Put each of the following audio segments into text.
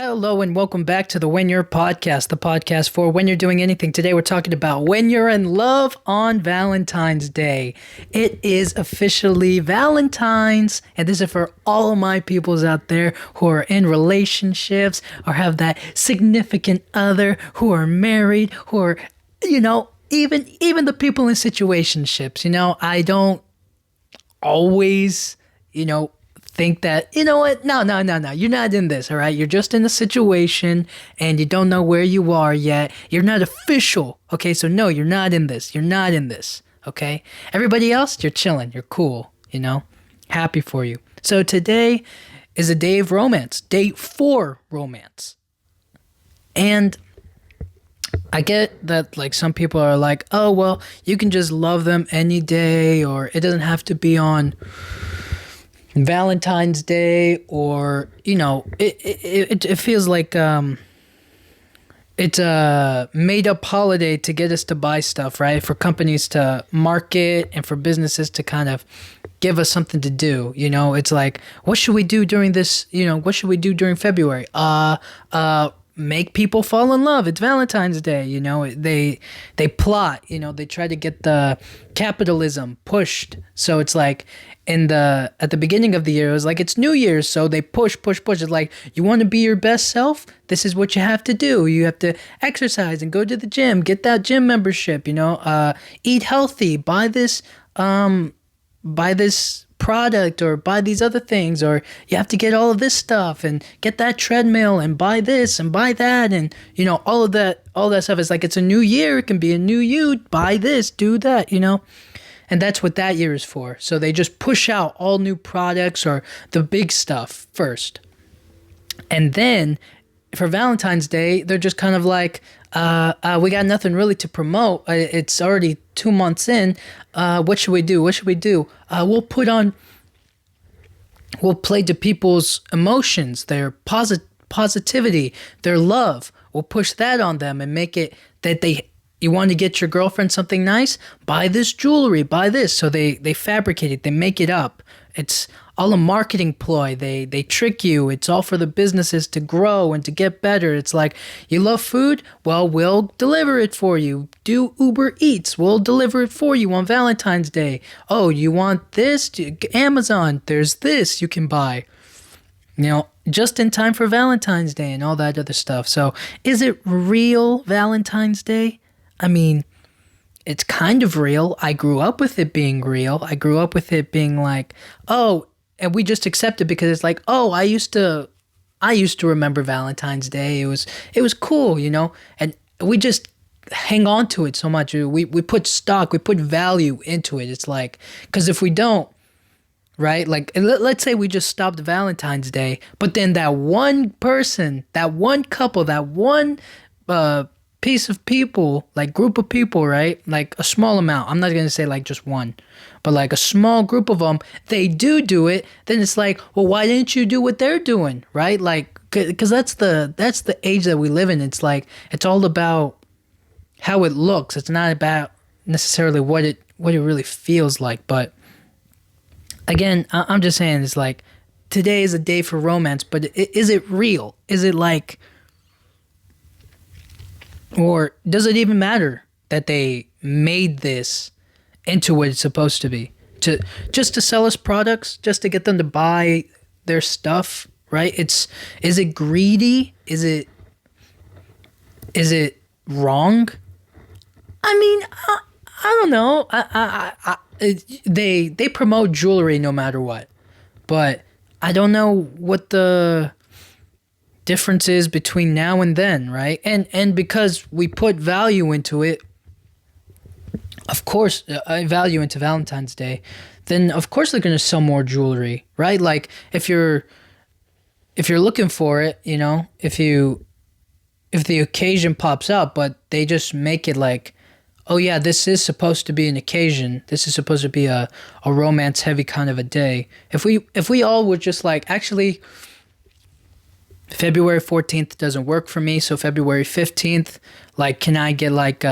Hello and welcome back to the When You're podcast, the podcast for when you're doing anything. Today we're talking about when you're in love on Valentine's Day. It is officially Valentine's, and this is for all of my peoples out there who are in relationships or have that significant other, who are married, who are, even the people in situationships. I don't always, think that, what? No. You're not in this, all right? You're just in a situation and you don't know where you are yet. You're not official, okay? So no, you're not in this. You're not in this, okay? Everybody else, you're chilling. You're cool, Happy for you. So today is a day of romance, day for romance. And I get that, some people are like, oh, well, you can just love them any day, or it doesn't have to be on Valentine's Day, or it feels like it's a made up holiday to get us to buy stuff, right? For companies to market and for businesses to kind of give us something to do. It's like, what should we do during this? What should we do during February? Make people fall in love. It's Valentine's Day. They plot. They try to get the capitalism pushed. So it's like at the beginning of the year, it was like it's New Year's, so they push. It's like, you want to be your best self? This is what you have to do. You have to exercise and go to the gym, get that gym membership. Eat healthy, buy this product, or buy these other things, or you have to get all of this stuff and get that treadmill and buy this and buy that, and all that stuff is like, it's a new year, it can be a new you, buy this, do that, and that's what that year is for. So they just push out all new products or the big stuff first, and then for Valentine's Day they're just kind of like, we got nothing really to promote. It's already 2 months in. What should we do? We'll play to people's emotions, their positivity, their love. We'll push that on them and make it that you want to get your girlfriend something nice? Buy this jewelry, buy this. So they fabricate it, they make it up. It's all a marketing ploy. They trick you. It's all for the businesses to grow and to get better. It's like, you love food? Well, we'll deliver it for you. Do Uber Eats. We'll deliver it for you on Valentine's Day. Oh, you want this? Amazon, there's this you can buy. Just in time for Valentine's Day and all that other stuff. So is it real Valentine's Day? I mean, it's kind of real. I grew up with it being real. I grew up with it being like, oh, and we just accept it because it's like, oh, I used to remember Valentine's Day. It was cool, and we just hang on to it so much. We put stock, we put value into it. It's like, because if we don't, right? Like, let's say we just stopped Valentine's Day, but then that one person, that one couple, that one piece of people, like group of people, right? Like a small amount. I'm not going to say like just one, but like a small group of them, they do it. Then it's like, well, why didn't you do what they're doing? Right? Like, cause that's the age that we live in. It's like, it's all about how it looks. It's not about necessarily what it really feels like. But again, I'm just saying, it's like, today is a day for romance, but is it real? Is it like, or does it even matter that they made this into what it's supposed to be? Just to sell us products, just to get them to buy their stuff, right? Is it greedy? Is it wrong? I mean, I don't know. They promote jewelry no matter what, but I don't know what the difference is between now and then, right? And because we put value into it, of course, value into Valentine's Day, then of course they're going to sell more jewelry, right? Like, if you're looking for it, if the occasion pops up, but they just make it like, oh yeah, this is supposed to be an occasion. This is supposed to be a romance heavy kind of a day. If we all would just like, actually, February 14th doesn't work for me, so February 15th, like, can I get like,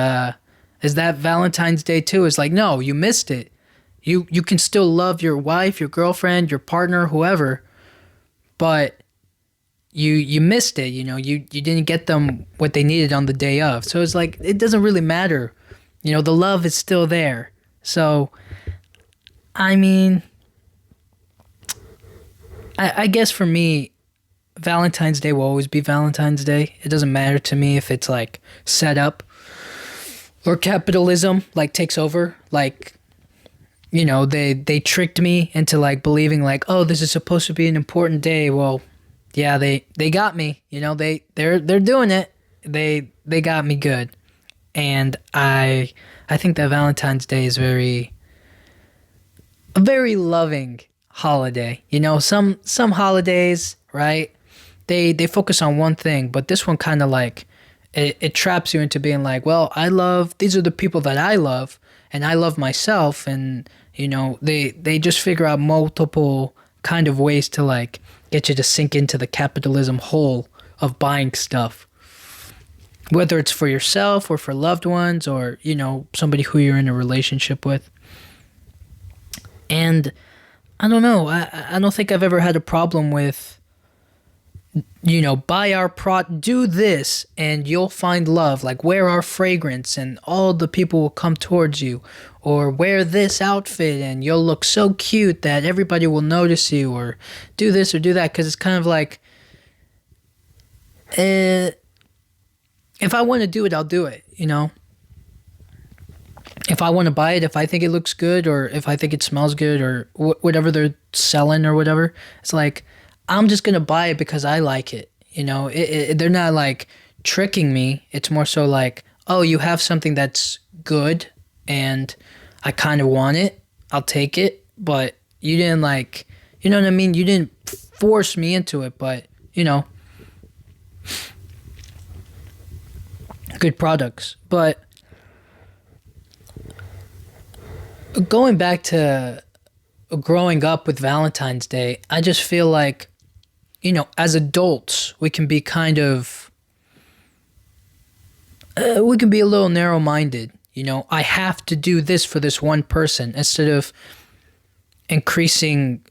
is that Valentine's Day too? It's like, no, you missed it. You can still love your wife, your girlfriend, your partner, whoever, but you missed it. You didn't get them what they needed on the day of. So it's like it doesn't really matter. The love is still there. So I mean, I guess for me, Valentine's Day will always be Valentine's Day. It doesn't matter to me if it's like set up or capitalism like takes over. Like, they tricked me into like believing like, oh, this is supposed to be an important day. Well, yeah, they got me. They're doing it. They got me good. And I think that Valentine's Day is a very loving holiday. Some holidays, right? They focus on one thing, but this one kind of like it traps you into being like, well, these are the people that I love, and I love myself, and they just figure out multiple kind of ways to like get you to sink into the capitalism hole of buying stuff, whether it's for yourself or for loved ones or somebody who you're in a relationship with. And I don't know, I don't think I've ever had a problem with buy our do this and you'll find love, like wear our fragrance and all the people will come towards you, or wear this outfit and you'll look so cute that everybody will notice you, or do this or do that. Because it's kind of like, if I want to do it, I'll do it. If I want to buy it, if I think it looks good, or if I think it smells good, or whatever they're selling or whatever, it's like, I'm just going to buy it because I like it. They're not like tricking me. It's more so like, oh, you have something that's good and I kind of want it. I'll take it. But you didn't like, you know what I mean? You didn't force me into it, but good products. But going back to growing up with Valentine's Day, I just feel like, as adults, we can be kind of, we can be a little narrow-minded. I have to do this for this one person, instead of increasing,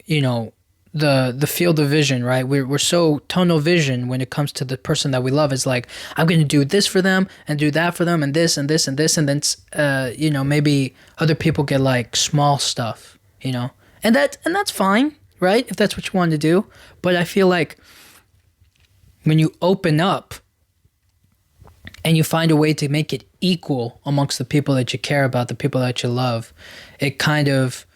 the field of vision, right? We're so tunnel vision when it comes to the person that we love. It's like, I'm going to do this for them and do that for them and this and this and this. And then, maybe other people get like small stuff, and that's fine, right? If that's what you want to do. But I feel like when you open up and you find a way to make it equal amongst the people that you care about, the people that you love, it kind of,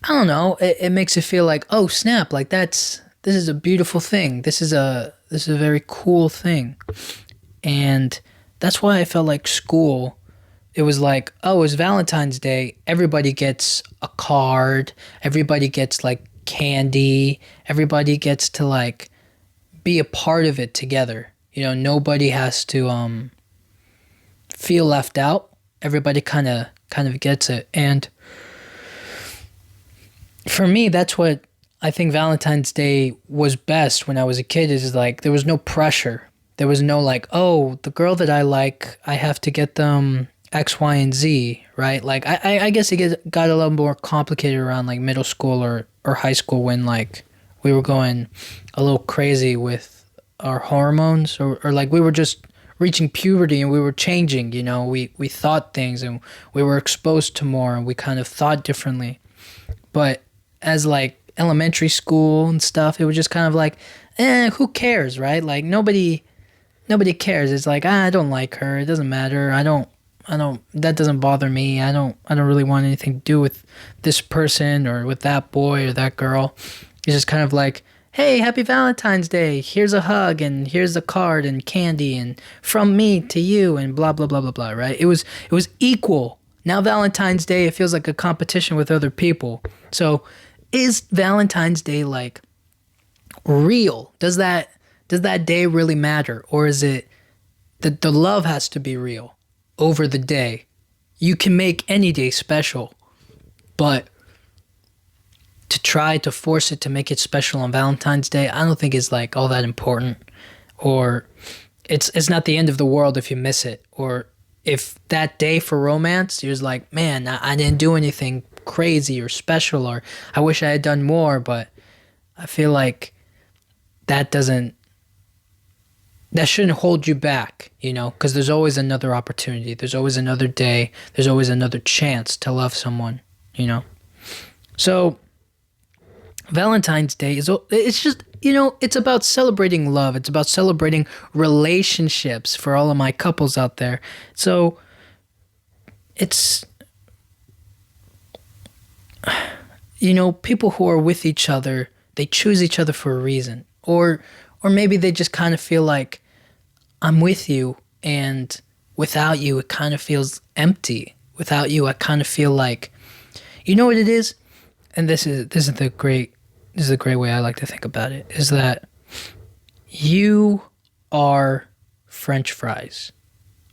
I don't know, it makes it feel like, oh snap, like this is a beautiful thing. This is a very cool thing. And that's why I felt like school, it was like, oh, it's Valentine's Day. Everybody gets a card. Everybody gets like candy. Everybody gets to like be a part of it together. Nobody has to feel left out. Everybody kind of gets it. And for me, that's what I think Valentine's Day was best when I was a kid, is like there was no pressure. There was no like, oh, the girl that I like, I have to get them X, Y, and Z, right? Like I guess it got a little more complicated around like middle school or high school, when like we were going a little crazy with our hormones, or like we were just reaching puberty and we were changing, we thought things and we were exposed to more and we kind of thought differently. But as like elementary school and stuff, it was just kind of like, who cares, right? Like nobody cares. It's like, I don't like her. It doesn't matter. I don't, that doesn't bother me. I don't really want anything to do with this person or with that boy or that girl. It's just kind of like, hey, happy Valentine's Day. Here's a hug and here's a card and candy and from me to you and blah, blah, blah, blah, blah, right? It was equal. Now Valentine's Day, it feels like a competition with other people. So is Valentine's Day like real? Does that day really matter? Or is it that the love has to be real over the day? You can make any day special, but to try to force it to make it special on Valentine's Day, I don't think is like all that important. Or it's not the end of the world if you miss it. Or if that day for romance, you're just like, man, I didn't do anything crazy or special, or I wish I had done more. But I feel like that doesn't that shouldn't hold you back, because there's always another opportunity. There's always another day. There's always another chance to love someone. So Valentine's Day it's just, it's about celebrating love. It's about celebrating relationships for all of my couples out there. So it's, people who are with each other, they choose each other for a reason. Or maybe they just kind of feel like, I'm with you, and without you, it kind of feels empty. Without you, I kind of feel like, you know what it is? And this is the great way I like to think about it, is that you are French fries.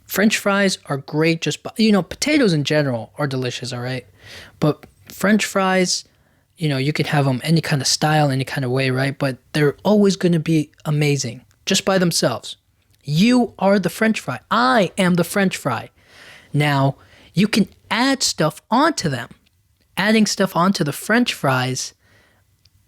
French fries are great potatoes in general are delicious, all right? But French fries, you can have them any kind of style, any kind of way, right? But they're always going to be amazing just by themselves. You are the French fry. I am the French fry. Now, you can add stuff onto them. Adding stuff onto the French fries,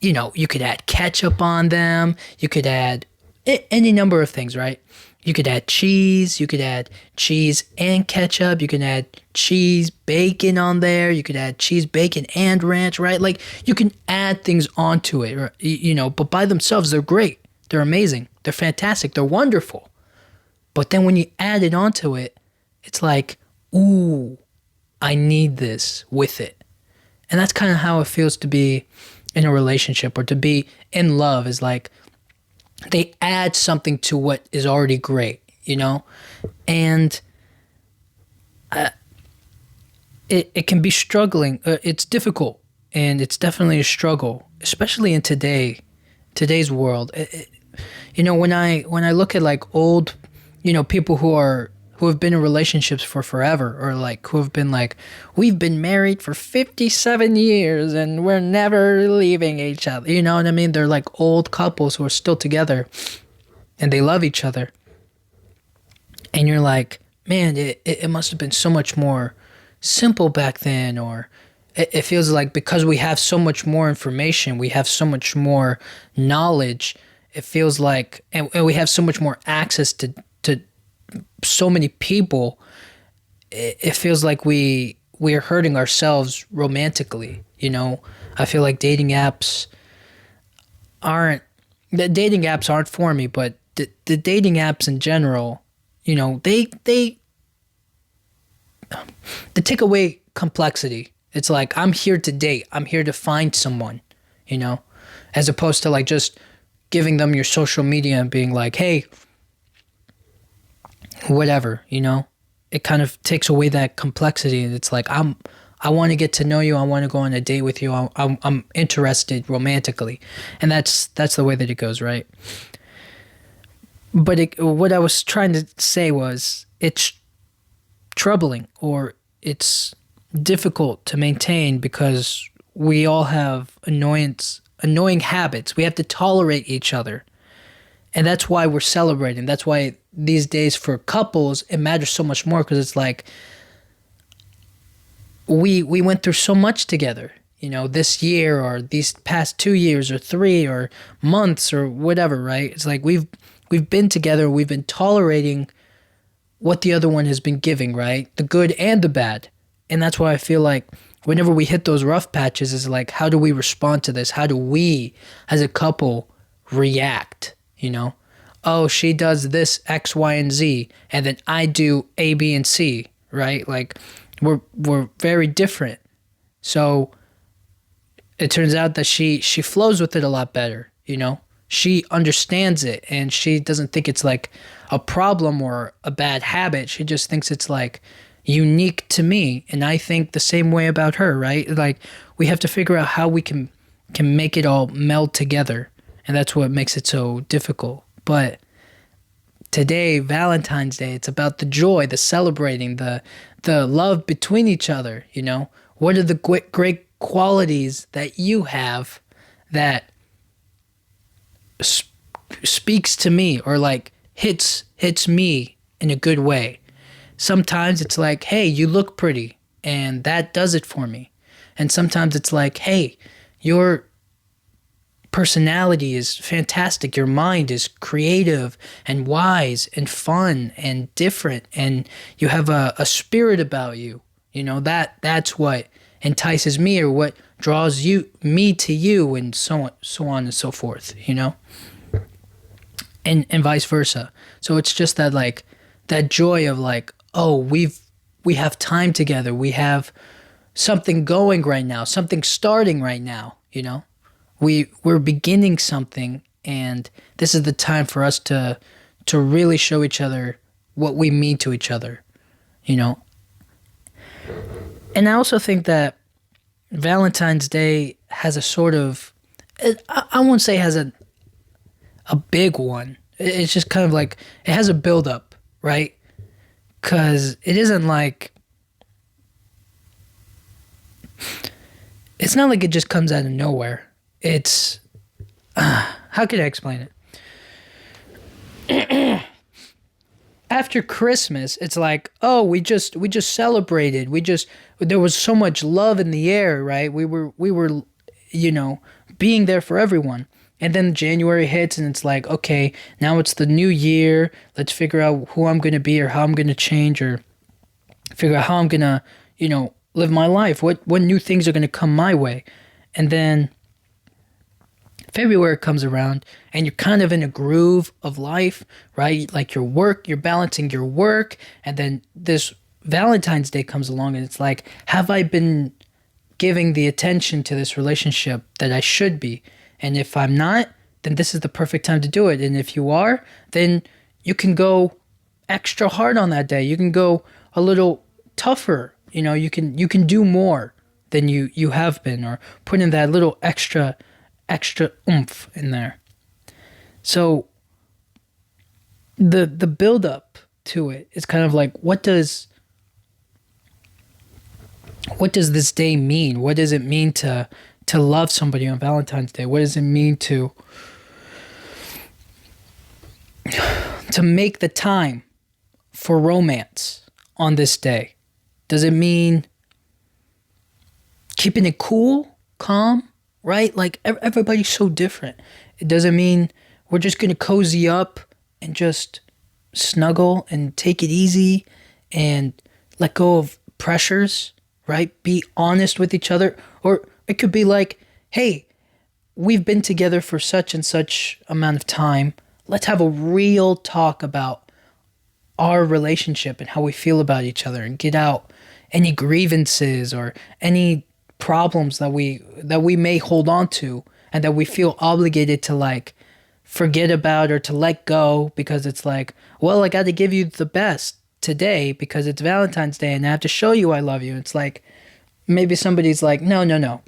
you could add ketchup on them. You could add any number of things, right? You could add cheese. You could add cheese and ketchup. You can add cheese, bacon on there. You could add cheese, bacon, and ranch, right? Like, you can add things onto it, but by themselves, they're great. They're amazing. They're fantastic. They're wonderful. But then when you add it onto it, it's like, ooh, I need this with it. And that's kind of how it feels to be in a relationship or to be in love, is like they add something to what is already great, And it can be struggling. It's difficult, and it's definitely a struggle, especially in today's world. When I look at like old, people who have been in relationships for forever, or like who have been like, we've been married for 57 years and we're never leaving each other. You know what I mean? They're like old couples who are still together and they love each other. And you're like, man, it must have been so much more simple back then. Or it feels like because we have so much more information, we have so much more knowledge, it feels like, and we have so much more access to so many people, it feels like we're hurting ourselves romantically. I feel like dating apps aren't for me, but the dating apps in general, they take away complexity. It's like, I'm here to date. I'm here to find someone, as opposed to like just giving them your social media and being like, hey, whatever, it kind of takes away that complexity. And it's like, I want to get to know you. I want to go on a date with you. I'm interested romantically. And that's the way that it goes, right? But what I was trying to say was, it's troubling, or it's difficult to maintain, because we all have annoying habits. We have to tolerate each other. And that's why we're celebrating. That's why these days for couples, it matters so much more, because it's like we went through so much together, this year or these past 2 years or 3 or months or whatever, right? It's like we've been together, we've been tolerating what the other one has been giving, right? The good and the bad. And that's why I feel like whenever we hit those rough patches, is like, how do we respond to this? How do we as a couple react? Oh, she does this X, Y, and Z, and then I do A, B, and C, right? Like, we're very different. So it turns out that she flows with it a lot better, She understands it, and she doesn't think it's like a problem or a bad habit. She just thinks it's like unique to me, and I think the same way about her, right? Like, we have to figure out how we can make it all meld together. And that's what makes it so difficult. But today, Valentine's Day, it's about the joy, the celebrating, the love between each other, What are the great qualities that you have that speaks to me, or like hits me in a good way? Sometimes it's like, hey, you look pretty, and that does it for me. And sometimes it's like, hey, you're personality is fantastic. Your mind is creative and wise and fun and different, and you have a spirit about you. That's what entices me, or what draws me to you, and so on and so forth. And vice versa. So it's just that, like, that joy of, like, oh, we have time together. We have something going right now, something starting right now. We're beginning something, and this is the time for us to really show each other what we mean to each other. And I also think that Valentine's Day has a sort of, I won't say has a big one. It's just kind of like, it has a build up, right? Because it isn't like, it's not like it just comes out of nowhere. It's, how can I explain it? After Christmas, it's like, oh, we just celebrated. There was so much love in the air, right? We were, being there for everyone. And then January hits, and it's like, okay, now it's the new year. Let's figure out who I'm going to be, or how I'm going to change, or figure out how I'm going to, live my life. What new things are going to come my way. And then February comes around, and you're kind of in a groove of life, right? Like you're balancing your work, and then this Valentine's Day comes along, and it's like, have I been giving the attention to this relationship that I should be? And if I'm not, then this is the perfect time to do it. And if you are, then you can go extra hard on that day. You can go a little tougher. You can do more than you have been, or put in that little extra oomph in there. So the build up to it is kind of like, what does this day mean? What does it mean to love somebody on Valentine's Day? What does it mean to make the time for romance on this day? Does it mean keeping it cool, calm, right? Like, everybody's so different. It doesn't mean we're just going to cozy up and just snuggle and take it easy and let go of pressures, right? Be honest with each other. Or it could be like, hey, we've been together for such and such amount of time. Let's have a real talk about our relationship and how we feel about each other, and get out any grievances or any problems that we may hold on to, and that we feel obligated to, like, forget about or to let go, because it's like, well, I got to give you the best today because it's Valentine's Day and I have to show you I love you. It's like, maybe somebody's like, no.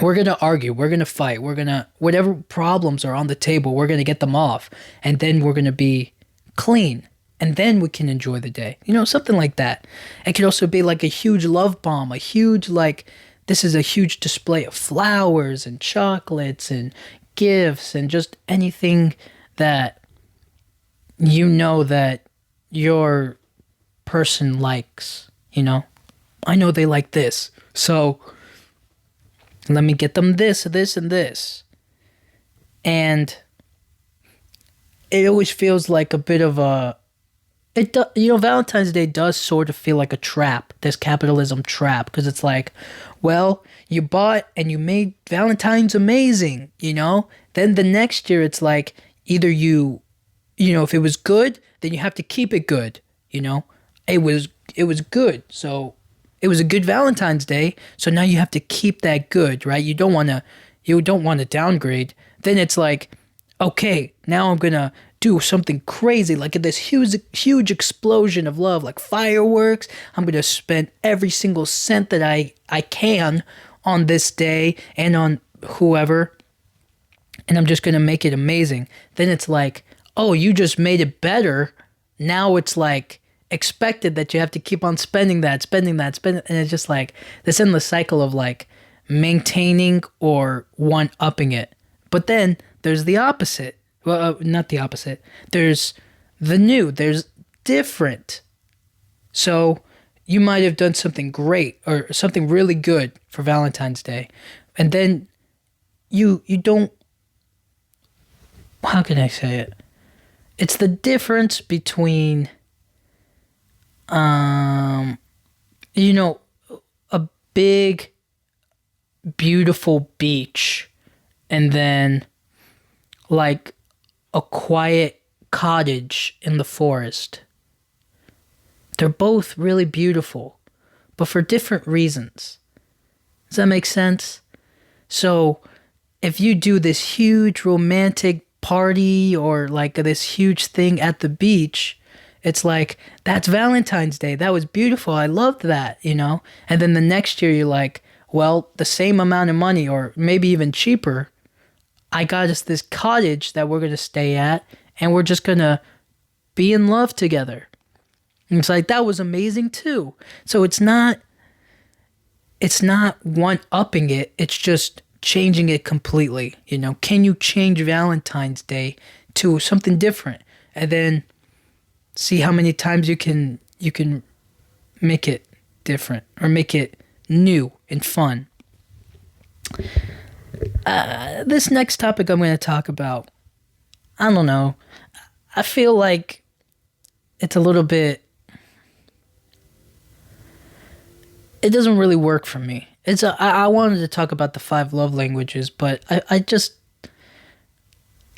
We're going to argue. We're going to fight. We're going to, whatever problems are on the table, we're going to get them off. And then we're going to be clean. And then we can enjoy the day. Something like that. It could also be like a huge love bomb. A huge, like, this is a huge display of flowers and chocolates and gifts and just anything that that your person likes. I know they like this. So let me get them this, this, and this. And it always feels like a bit of a, Valentine's Day does sort of feel like a trap, this capitalism trap, because it's like, well, you bought and you made Valentine's amazing, Then the next year it's like, either if it was good, then you have to keep it good, It was good, so it was a good Valentine's Day, so now you have to keep that good, right? You don't want to downgrade. Then it's like, okay, now I'm gonna do something crazy, like this huge explosion of love, like fireworks. I'm gonna spend every single cent that I can on this day and on whoever, and I'm just gonna make it amazing. Then it's like, oh, you just made it better. Now it's like expected that you have to keep on spending that, and it's just like this endless cycle of like maintaining or one-upping it. But then there's the opposite. Well, not the opposite. There's the new. There's different. So you might have done something great or something really good for Valentine's Day, and then you don't, how can I say it? It's the difference between you know, a big beautiful beach and then like a quiet cottage in the forest. They're both really beautiful, but for different reasons. Does that make sense? So, if you do this huge romantic party or like this huge thing at the beach, it's like, that's Valentine's Day. That was beautiful. I loved that, you know? And then the next year, you're like, well, the same amount of money or maybe even cheaper, I got us this cottage that we're going to stay at and we're just going to be in love together. And it's like, that was amazing too. So it's not one upping it, it's just changing it completely. You know, can you change Valentine's Day to something different? And then see how many times you can make it different or make it new and fun. This next topic I'm going to talk about, I don't know. I feel like it's a little bit, it doesn't really work for me. I wanted to talk about the 5 love languages, but I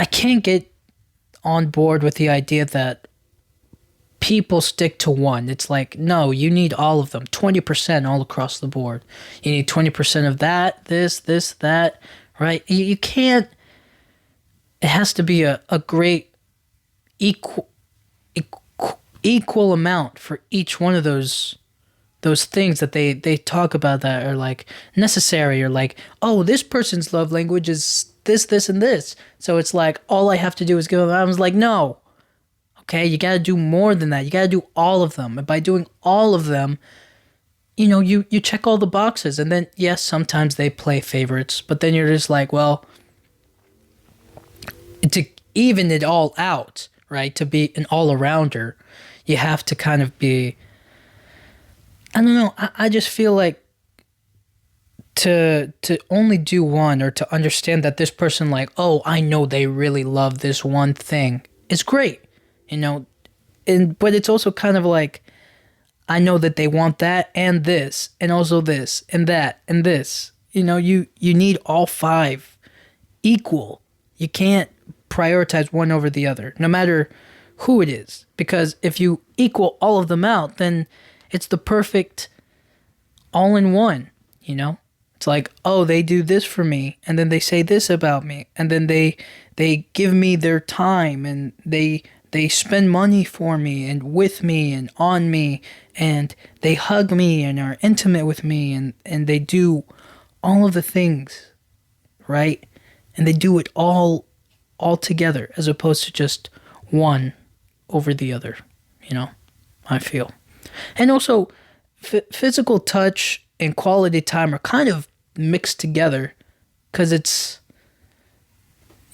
can't get on board with the idea that people stick to one. It's like, no, you need all of them, 20% all across the board. You need 20% of that, this, that, right? You can't, it has to be a great equal amount for each one of those things that they talk about that are like necessary, or like, oh, this person's love language is this, and this. So it's like, all I have to do is give them. I was like, no. Okay, you got to do more than that. You got to do all of them. And by doing all of them, you know, you check all the boxes. And then, yes, sometimes they play favorites. But then you're just like, well, to even it all out, right, to be an all-arounder, you have to kind of be, I don't know, I just feel like to only do one, or to understand that this person, like, oh, I know they really love this one thing, is great. You know, but it's also kind of like, I know that they want that and this and also this and that and this. You know, you need all 5 equal. You can't prioritize one over the other, no matter who it is. Because if you equal all of them out, then it's the perfect all-in-one, you know? It's like, oh, they do this for me, and then they say this about me, and then they give me their time, and they spend money for me and with me and on me, and they hug me and are intimate with me, and they do all of the things, right? And they do it all together, as opposed to just one over the other, you know, I feel. And also, physical touch and quality time are kind of mixed together, because it's,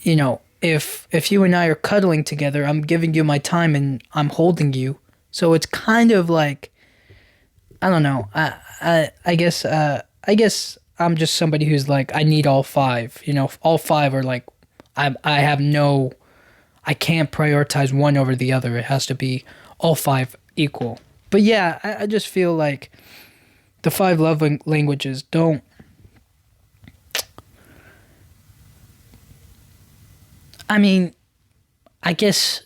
you know, if you and I are cuddling together, I'm giving you my time and I'm holding you. So it's kind of like, I don't know. I guess I'm just somebody who's like, I need all 5. You know, all 5 are like, I can't prioritize one over the other. It has to be all 5 equal. But yeah, I just feel like the 5 love languages don't, I mean, I guess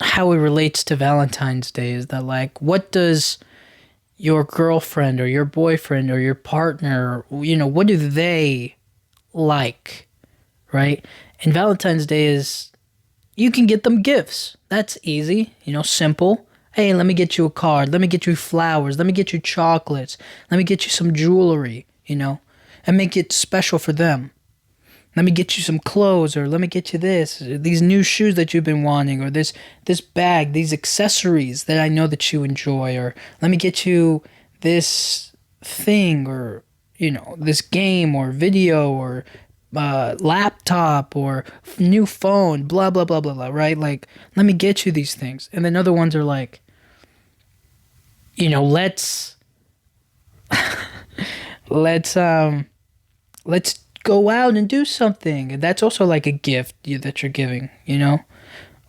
how it relates to Valentine's Day is that, like, what does your girlfriend or your boyfriend or your partner, you know, what do they like, right? And Valentine's Day is, you can get them gifts. That's easy, you know, simple. Hey, let me get you a card. Let me get you flowers. Let me get you chocolates. Let me get you some jewelry, you know, and make it special for them. Let me get you some clothes, or let me get you this, these new shoes that you've been wanting, or this bag, these accessories that I know that you enjoy, or let me get you this thing, or, you know, this game or video or laptop or new phone, blah, blah, blah, blah, blah, right? Like, let me get you these things. And then other ones are like, you know, let's go out and do something. And that's also like a gift that you're giving,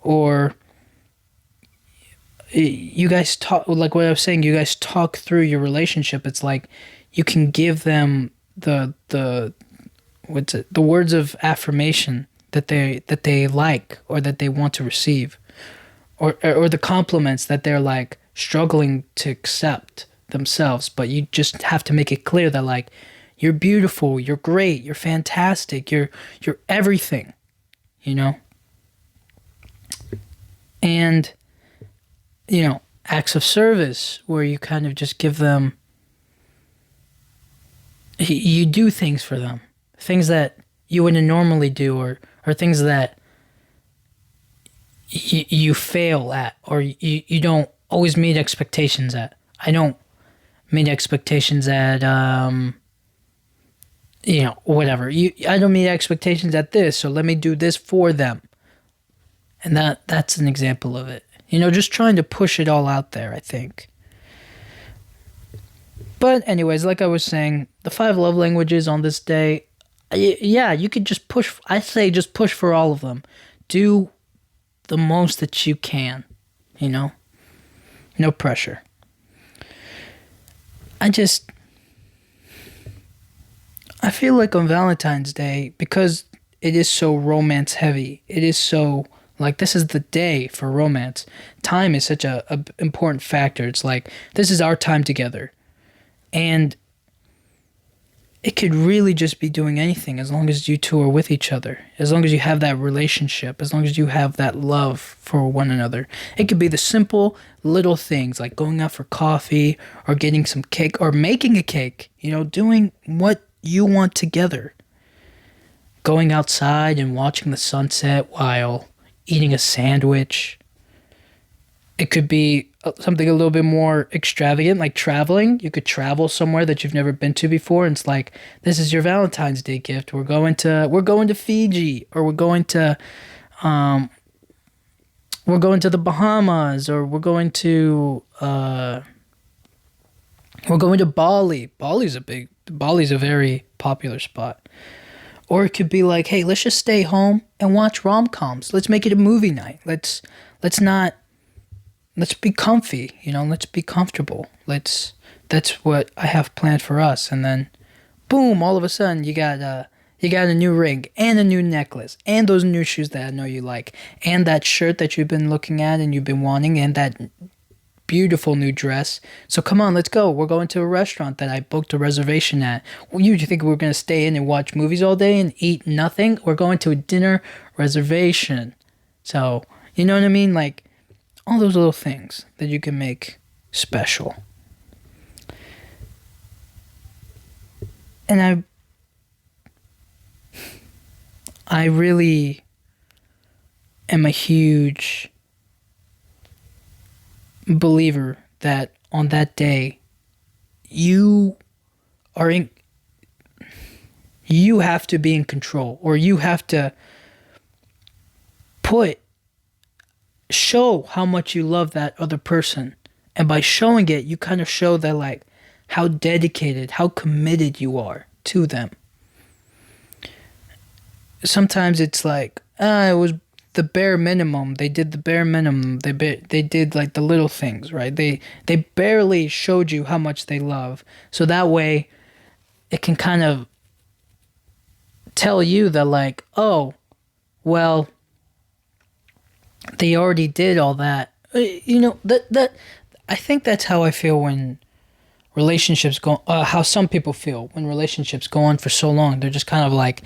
Or you guys talk, like what I was saying, you guys talk through your relationship. It's like you can give them the words of affirmation that they like or that they want to receive, or the compliments that they're like struggling to accept themselves. But you just have to make it clear that like you're beautiful, you're great, you're fantastic, you're everything, and acts of service where you kind of just give them, you do things for them, things that you wouldn't normally do, or things that you fail at, or you don't always meet expectations at. I don't meet expectations at whatever. I don't meet expectations at this, so let me do this for them. And that's an example of it. Just trying to push it all out there, I think. But anyways, like I was saying, the 5 love languages on this day, yeah, you could just push. I say just push for all of them. Do the most that you can, No pressure. I feel like on Valentine's Day, because it is so romance heavy, it is so, like, this is the day for romance. Time is such a important factor. It's like, this is our time together. And it could really just be doing anything as long as you two are with each other. As long as you have that relationship. As long as you have that love for one another. It could be the simple little things like going out for coffee or getting some cake or making a cake. Doing what you want together. Going outside and watching the sunset while eating a sandwich. It could be something a little bit more extravagant, like traveling. You could travel somewhere that you've never been to before, and it's like, this is your Valentine's Day gift. We're going to Fiji, or we're going to the Bahamas, or we're going to Bali. Bali's a very popular spot. Or it could be like, hey, let's just stay home and watch rom-coms. Let's make it a movie night. Let's be comfy, let's be comfortable. That's what I have planned for us. And then boom, all of a sudden you got a new ring and a new necklace and those new shoes that I know you like and that shirt that you've been looking at and you've been wanting and that beautiful new dress. So come on, let's go. We're going to a restaurant that I booked a reservation at. Well, you think we're going to stay in and watch movies all day and eat nothing? We're going to a dinner reservation. So, you know what I mean? Like, all those little things that you can make special. And I really am a huge believer that on that day you have to be in control, or you have to show how much you love that other person. And by showing it, you kind of show that, like, how dedicated, how committed you are to them. Sometimes it's like, it was the bare minimum. They did the bare minimum. They did like the little things, right? They barely showed you how much they love. So that way it can kind of tell you that, like, oh, well, they already did all that. That I think that's how I feel when relationships go, how some people feel when relationships go on for so long. They're just kind of like,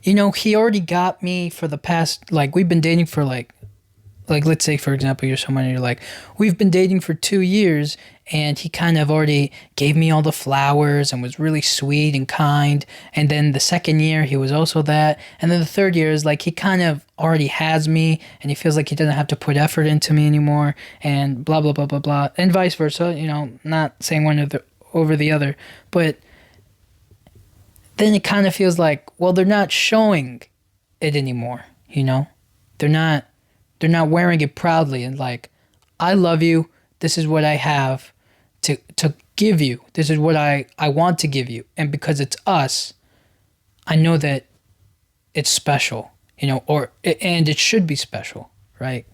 he already got me for the past, like, we've been dating for like let's say, for example, you're someone and you're like, we've been dating for 2 years and he kind of already gave me all the flowers and was really sweet and kind. And then the second year he was also that. And then the third year is like, he kind of already has me and he feels like he doesn't have to put effort into me anymore and blah, blah, blah, blah, blah. And vice versa, not saying one over the other. But then it kind of feels like, well, they're not showing it anymore, They're not wearing it proudly and like, I love you. This is what I have to give you. This is what I want to give you. And because it's us, I know that it's special, and it should be special, right?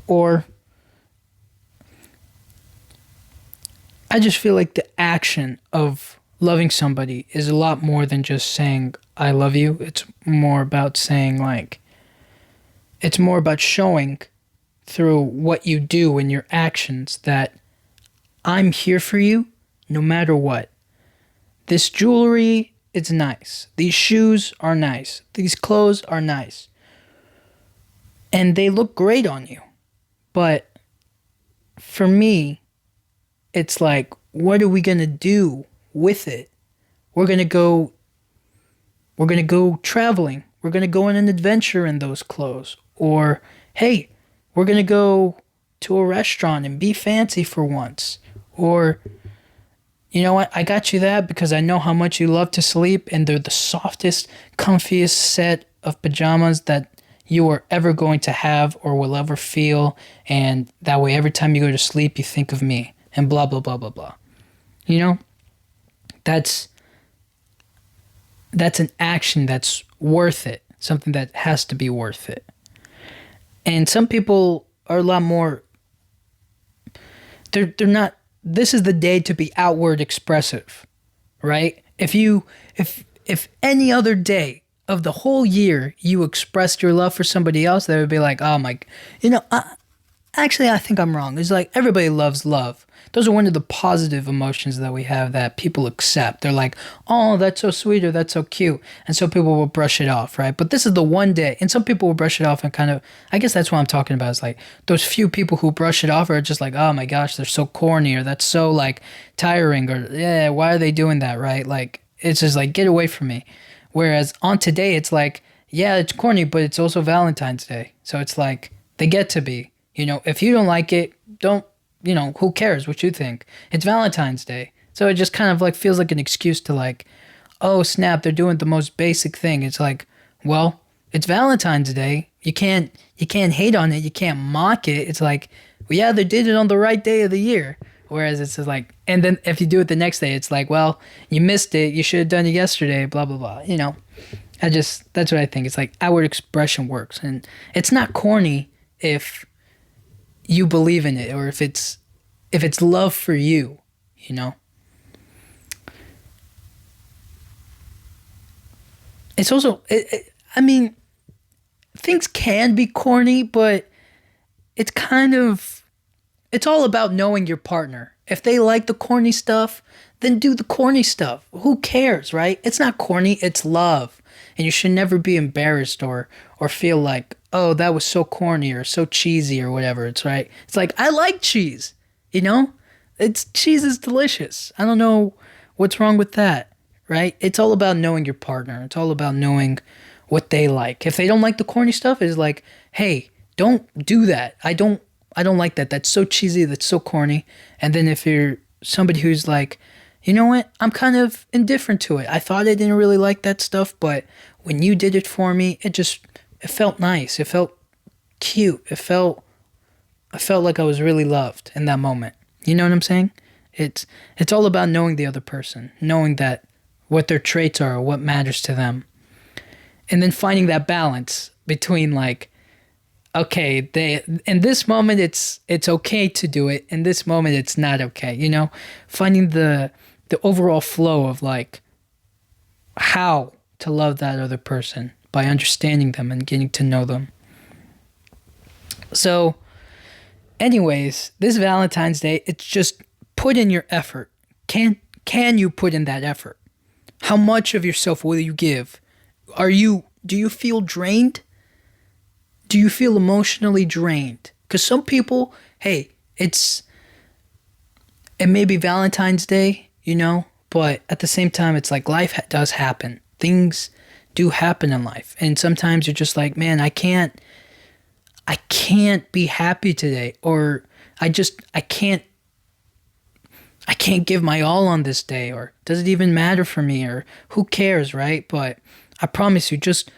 Or I just feel like the action of loving somebody is a lot more than just saying I love you. It's more about saying like it's more about showing through what you do and your actions that I'm here for you no matter what. This jewelry is nice. These shoes are nice. These clothes are nice. And they look great on you. But for me, it's like, what are we going to do with it? We're going to go traveling. We're going to go on an adventure in those clothes. Or, hey, we're going to go to a restaurant and be fancy for once. Or, you know what? I got you that because I know how much you love to sleep, and they're the softest, comfiest set of pajamas that you are ever going to have or will ever feel. And that way, every time you go to sleep, you think of me, and blah, blah, blah, blah, blah. You know? That's an action that's worth it. Something that has to be worth it. And some people are a lot more, they're not, this is the day to be outward expressive, right? If any other day of the whole year you expressed your love for somebody else, they would be like, oh my, actually I think I'm wrong. It's like everybody loves love. Those are one of the positive emotions that we have that people accept. They're like, oh, that's so sweet, or that's so cute. And so people will brush it off, right? But this is the one day. And some people will brush it off and kind of, I guess that's what I'm talking about. Is like those few people who brush it off are just like, oh my gosh, they're so corny, or that's so like tiring, or yeah, why are they doing that, right? Like, it's just like, get away from me. Whereas on today, it's like, yeah, it's corny, but it's also Valentine's Day. So it's like, they get to be. If you don't like it, don't, who cares what you think? It's Valentine's Day. So it just kind of like feels like an excuse to like, oh snap, they're doing the most basic thing. It's like, well, it's Valentine's Day. You can't hate on it. You can't mock it. It's like, well, yeah, they did it on the right day of the year. Whereas it's just like, and then if you do it the next day, it's like, well, you missed it. You should have done it yesterday, blah, blah, blah. That's what I think. It's like outward expression works. And it's not corny if you believe in it, or if it's love for you, It's also, I mean, things can be corny, but it's it's all about knowing your partner. If they like the corny stuff, then do the corny stuff. Who cares, right? It's not corny, it's love. And you should never be embarrassed or feel like, oh, that was so corny or so cheesy or whatever. It's right. It's like, I like cheese, cheese is delicious. I don't know what's wrong with that, right? It's all about knowing your partner. It's all about knowing what they like. If they don't like the corny stuff, it's like, hey, don't do that. I don't like that. That's so cheesy. That's so corny. And then if you're somebody who's like, you know what? I'm kind of indifferent to it. I thought I didn't really like that stuff, but when you did it for me, it felt nice. It felt cute. I felt like I was really loved in that moment. You know what I'm saying? It's all about knowing the other person, knowing that what their traits are, what matters to them. And then finding that balance between like, okay, in this moment it's okay to do it. In this moment it's not okay. Finding the overall flow of like how to love that other person by understanding them and getting to know them. So, anyways, this Valentine's Day, it's just put in your effort. Can you put in that effort? How much of yourself will you give? Do you feel drained? Do you feel emotionally drained? Because some people, hey, it may be Valentine's Day, but at the same time, it's like life does happen. Things do happen in life. And sometimes you're just like, man, I can't be happy today. Or I can't give my all on this day. Or does it even matter for me? Or who cares, right? But I promise you, just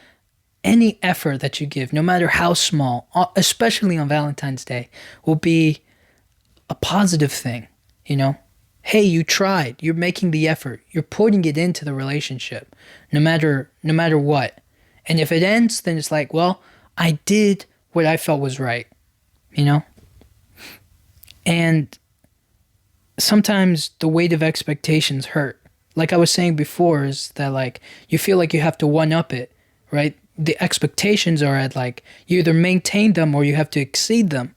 any effort that you give, no matter how small, especially on Valentine's Day, will be a positive thing, hey, you tried. You're making the effort. You're putting it into the relationship, no matter what. And if it ends, then it's like, well, I did what I felt was right, you know? And sometimes the weight of expectations hurt. Like I was saying before, is that like you feel like you have to one up it, right? The expectations are at like you either maintain them or you have to exceed them.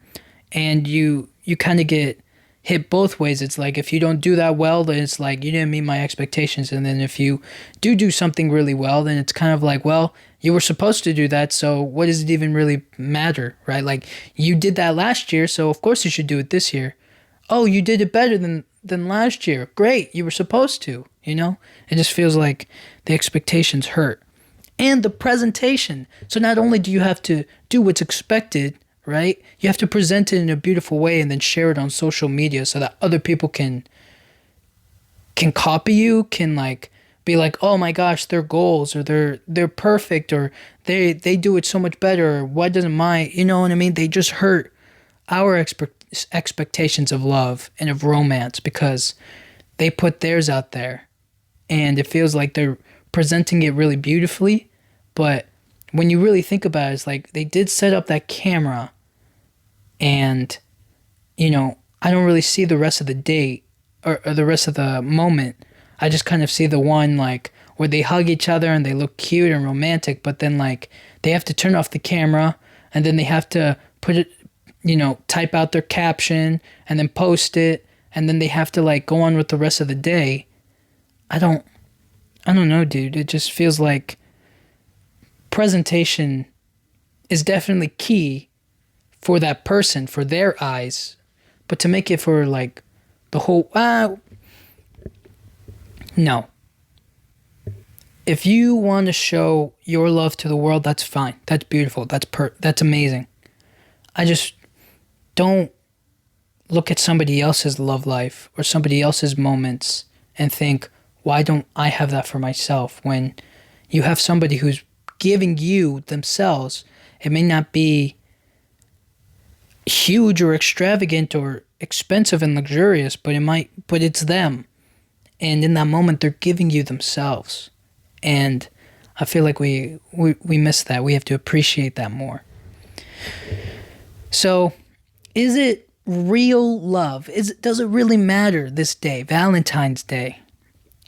And you kind of get hit both ways. It's like if you don't do that well, then it's like you didn't meet my expectations. And then if you do something really well, then it's kind of like, well, you were supposed to do that, so what does it even really matter, right? Like you did that last year, so of course you should do it this year. Oh, you did it better than last year. Great, you were supposed to, you know? It just feels like the expectations hurt. And the presentation. So not only do you have to do what's expected, right? You have to present it in a beautiful way and then share it on social media so that other people can copy you, can like be like, oh my gosh, their goals, or they're perfect, or they do it so much better, or why doesn't my, you know what I mean? They just hurt our expectations of love and of romance because they put theirs out there, and it feels like they're presenting it really beautifully, but when you really think about it, it's like they did set up that camera, and you know, I don't really see the rest of the date or the rest of the moment. I just kind of see the one like where they hug each other and they look cute and romantic, but then like they have to turn off the camera and then they have to put it, you know, type out their caption and then post it, and then they have to like go on with the rest of the day. I don't know, dude. It just feels like presentation is definitely key for that person, for their eyes, but to make it for like the whole, no. If you want to show your love to the world, that's fine. That's beautiful. That's amazing. I just don't look at somebody else's love life or somebody else's moments and think, why don't I have that for myself? When you have somebody who's giving you themselves, it may not be huge or extravagant or expensive and luxurious, but it's them. And in that moment, they're giving you themselves. And I feel like we miss that. We have to appreciate that more. So, is it real love? Does it really matter this day, Valentine's Day?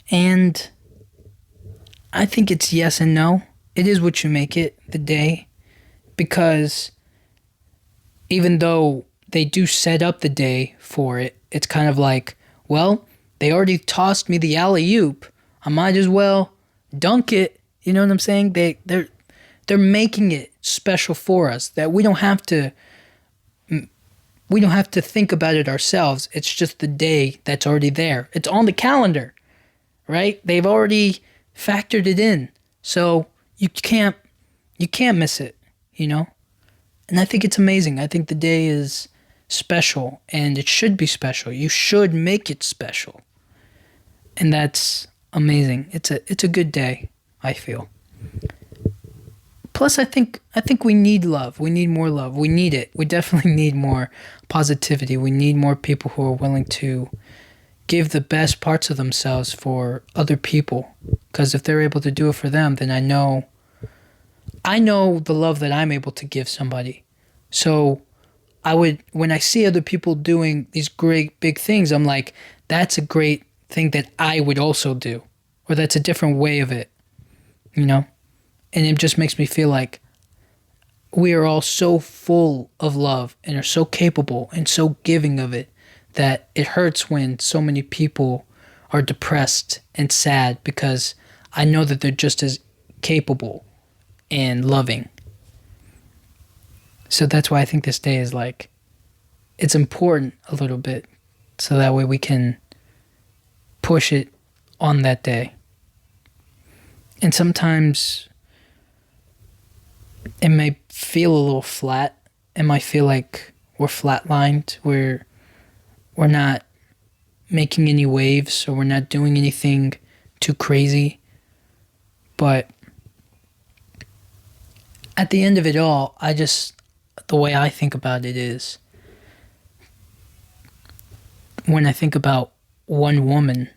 And I think it's yes and no. It is what you make it, the day. Because even though they do set up the day for it, it's kind of like, well, they already tossed me the alley-oop. I might as well dunk it. You know what I'm saying? They're making it special for us, that we don't have to think about it ourselves. It's just the day that's already there. It's on the calendar, right? They've already factored it in. So you can't miss it, you know? And I think it's amazing. I think the day is special, and it should be special. You should make it special. And that's amazing. It's a good day, I feel. Plus, I think we need love. We need more love. We need it. We definitely need more positivity. We need more people who are willing to give the best parts of themselves for other people. Because if they're able to do it for them, then I know the love that I'm able to give somebody. So when I see other people doing these great big things, I'm like, that's a great thing that I would also do. Or that's a different way of it, you know? And it just makes me feel like we are all so full of love and are so capable and so giving of it that it hurts when so many people are depressed and sad, because I know that they're just as capable and loving. So that's why I think this day is like, it's important a little bit, so that way we can push it on that day. And sometimes it may feel a little flat. It might feel like we're flatlined. We're not making any waves, or we're not doing anything too crazy. But at the end of it all, the way I think about it is, when I think about one woman,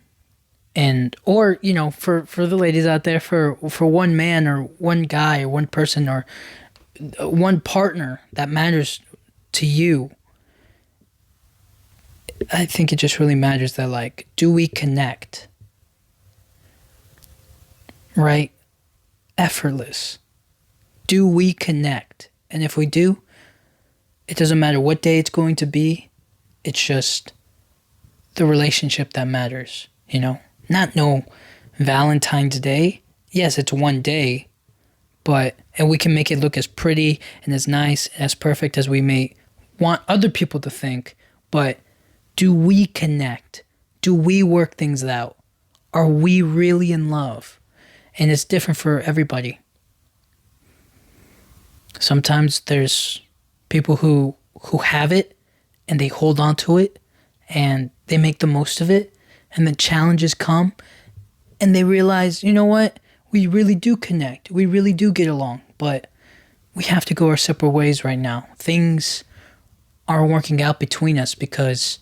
and or for the ladies out there, for one man or one guy or one person or one partner that matters to you. I think it just really matters that, like, do we connect? Right? Effortless. Do we connect? And if we do, it doesn't matter what day it's going to be. It's just the relationship that matters, Not no Valentine's Day. Yes, it's one day, and we can make it look as pretty and as nice, as perfect as we may want other people to think, but do we connect? Do we work things out? Are we really in love? And it's different for everybody. Sometimes there's people who have it and they hold on to it and they make the most of it, and then challenges come and they realize, you know what? We really do connect. We really do get along, but we have to go our separate ways right now. Things aren't working out between us because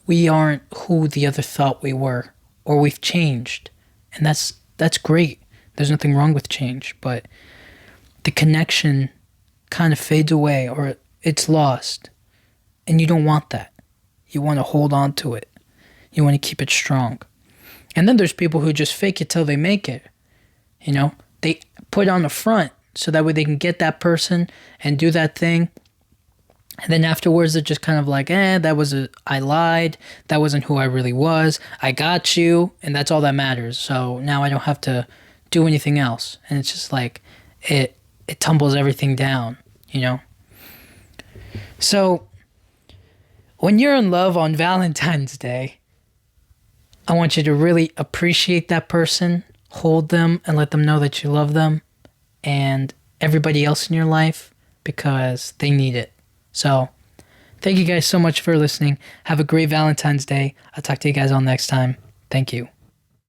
we aren't who the other thought we were, or we've changed. And that's great. There's nothing wrong with change, but the connection kind of fades away or it's lost. And you don't want that. You want to hold on to it. You want to keep it strong. And then there's people who just fake it till they make it. They put on the front so that way they can get that person and do that thing. And then afterwards, they're just kind of like, I lied. That wasn't who I really was. I got you, and that's all that matters. So now I don't have to do anything else. And it's just like, it tumbles everything down, So when you're in love on Valentine's Day, I want you to really appreciate that person, hold them, and let them know that you love them and everybody else in your life because they need it. So, thank you guys so much for listening. Have a great Valentine's Day. I'll talk to you guys all next time. Thank you.